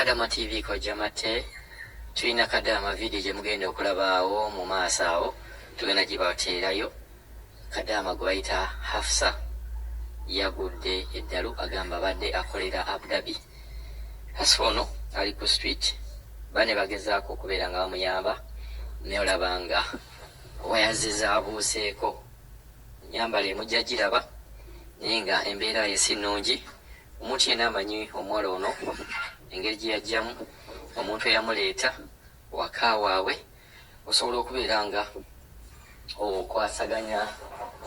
Kadaama TV ko jamate tulina Kadaama video gye mugenda okulabaawo mu maaso awo tugenda gibateerayo. Kadaama gwe bayita Hafsa Yagudde Eddalu agamba badde akolera Abu Dhabi. Hafsa ono ali ku street bane bagezaako okubeera nga bamuyamba naye olabanga wayaziza abuuseeko nyambala emujja giraba naye nga embeera ye si nnungi. Omuntu yenna amanyi omuwala ono engeri gye yajjamu omuntu eyamuleeta waka waabwe osobola okubeera nga okwasaganya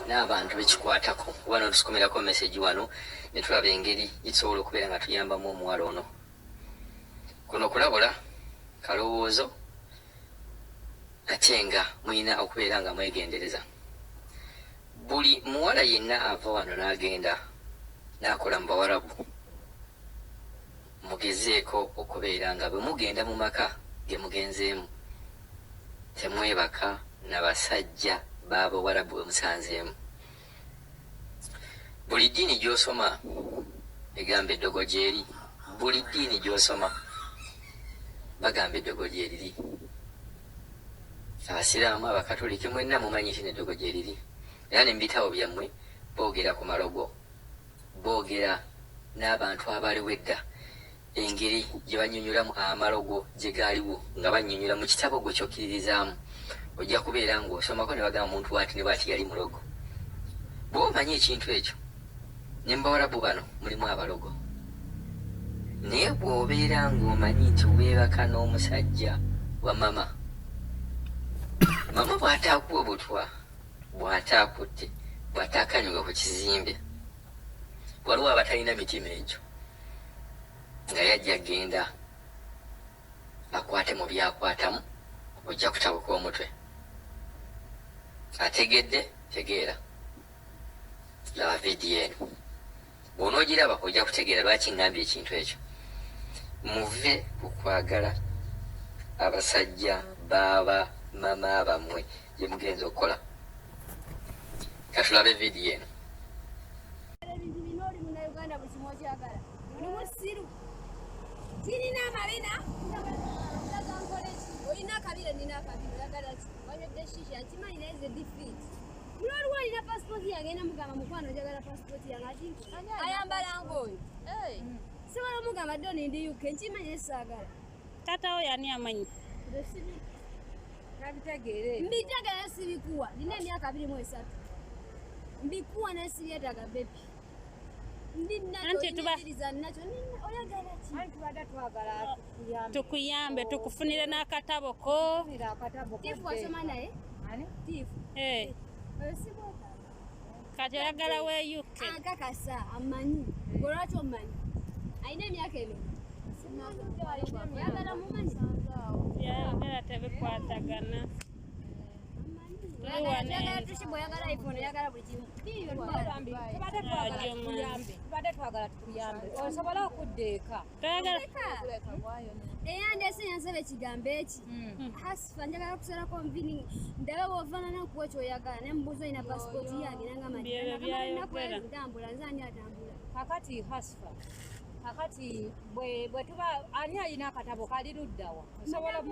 n'abantu bekikwatako. Wano tukomerako message wano ne tulaba engeri gisobola okubeera nga tuyambamu omuwala ono. Kuno kulabula kalowoozo ate nga muyina okubeera nga mwegendereza. Buli muwala yenna ava wano n'agenda n'akola mu Bawarabu mugezeeko okubeera nga bwe mugenda mu maka ge mugenzeemu temwebaka n'abasajja b'Abawarabu bwe musanzeemu. Buli ddiini gy'osoma egamba eddogo gyeri, buli ddiini gy'osoma bagamba eddogo gyeriri. Abasiraamu, Abakatoliki mwenna mumanyi nti n'eddogo gyeriri. Era ne mu bitabo byammwe boogera ku malogo, boogera n'abantu abaliwo edda engeri gye bannyonnyolamu amalogo gye gaaliwo nga bannyonnyola mu kitabo gwe kyokkiririzaamu. Ojja kubeera ng'osomako ne bagamba omuntu waati ne bw'ati yali mulogo. Bw'oba omanyi ekintu ekyo ne mu Bawarabu bano mulimu abalogo. Naye bw'obeera ng'omanyi nti weebaka n'omusajja wa mama, mama bw'ataakuwa obutwa, bw'ataakutte, bw'ataakanyuga ku kizimbe, waliwo abatalina mitima egyo nga yajja agenda akwate mu byakwatamu ojja kutabuka omutwe. Ategedde tegeera laba vidiyo eno bw'onoogiraba ojja kutegeera lwaki ngambye ekintu ekyo. Muve ku kwagala abasajja baaba mama bammwe gye mugenza okukola. Katulabe vidiyo eno. Tirina amabina olina akabira nina akabira oyagala ki wanywedde shisha nkimanyi naye ze defeat mulwaliwo alina pasipoti yange namugamba mukwano njagala pasipoti yange ati ayambala ng'oyo siwala omugamba ddo nindi UK nkimanyi esaagala tatawo yani amanyi mbitegeera sibikuwa nina emyaka 23 mbikuwa naye sibyetaaga bebi tukuyambe tukufunire n'akatabo ko. Kati oyagala weeyuke akakasa amanyi olwaki omanyi alina emyaka emeka oyagala mumanyi byayogera tebikwatagana. oyagala iPhone oyagala buli kimu tubadde twagala tukuyambe osobola okuddeeka eyandese yansaba ekigambo eki Hasifa njagala okusalako nvini ndabe bw'ofaanana okuwa ekyoyagala naye mubuuza olina pasipoti yange nangamatambula nze ani atambula kakati Hasifa kakati bwe tuba ani alina akatabo kali luddawa osobola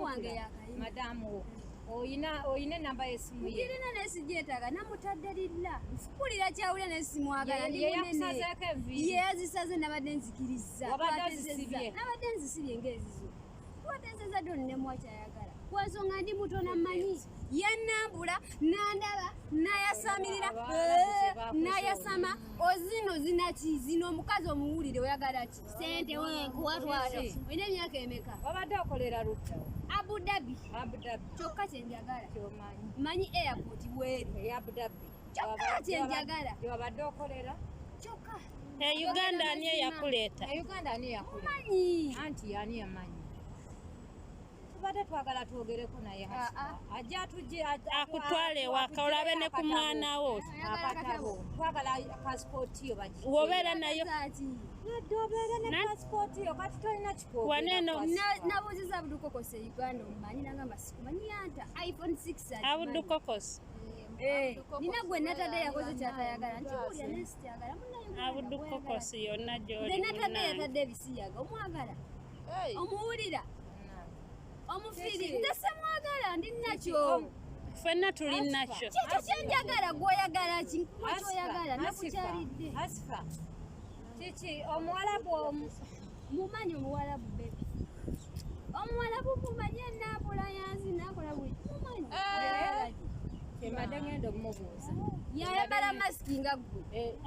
madamu oyina namba y'essimu ye ngirina nesigyetaaga namutadde lilla mpulira kyawulira nesimwagala yeyakusazeeko enviiri yeyazisaze nabadde nzikiriza nabadde nzisibye ng'ezizo twatezeza ddo nemwa kyayagala kwensonga ndi muto namanyi yannambula nandaba nayasamirira nayasama ozino zinaki zino omukazi omuwulire oyagala ki sente wenkuwatwata olina emyaka emeka wabadde okolera ludda Abu Dhabi kyokka kyenjagala manyi airport bweri Abu Dhabi kyokka kyenjagala gyewabadde okolera kyokka Uganda ani eyakuleeta manyi anti yani yamanyi tubadde twagala twogereko naye ajja tujje akutwale ewaka olabe ne ku mwana wo akatabo twagala pasipoti yo baji wobeera nayo obeere ne pasipoti yo kati tolina kikoobe waneeno nabuuziza abudukokose Uganda omumanyi nagamba sikumanyi yanta iPhone 6 abudukokose nina gwe natadde yakoze kyatayagala nkibuulya nesitayagala abudukokose yonna gyoli natadde yatadde ebisiyaga omwagala omuwulira omufiri nze semwagala ndi nakyo ffenna tuli nakyo kikyo kyenjagala gw'oyagala kinkuba kyoyagala nakukyalidde Asifa kiki omuwalabu mumanyi omuwalabu bebi omuwalabu mumanyi enambula yanzi nakola bwe mumanyi mbadde ngenda okumubuuza yayambala masiki nga ggwe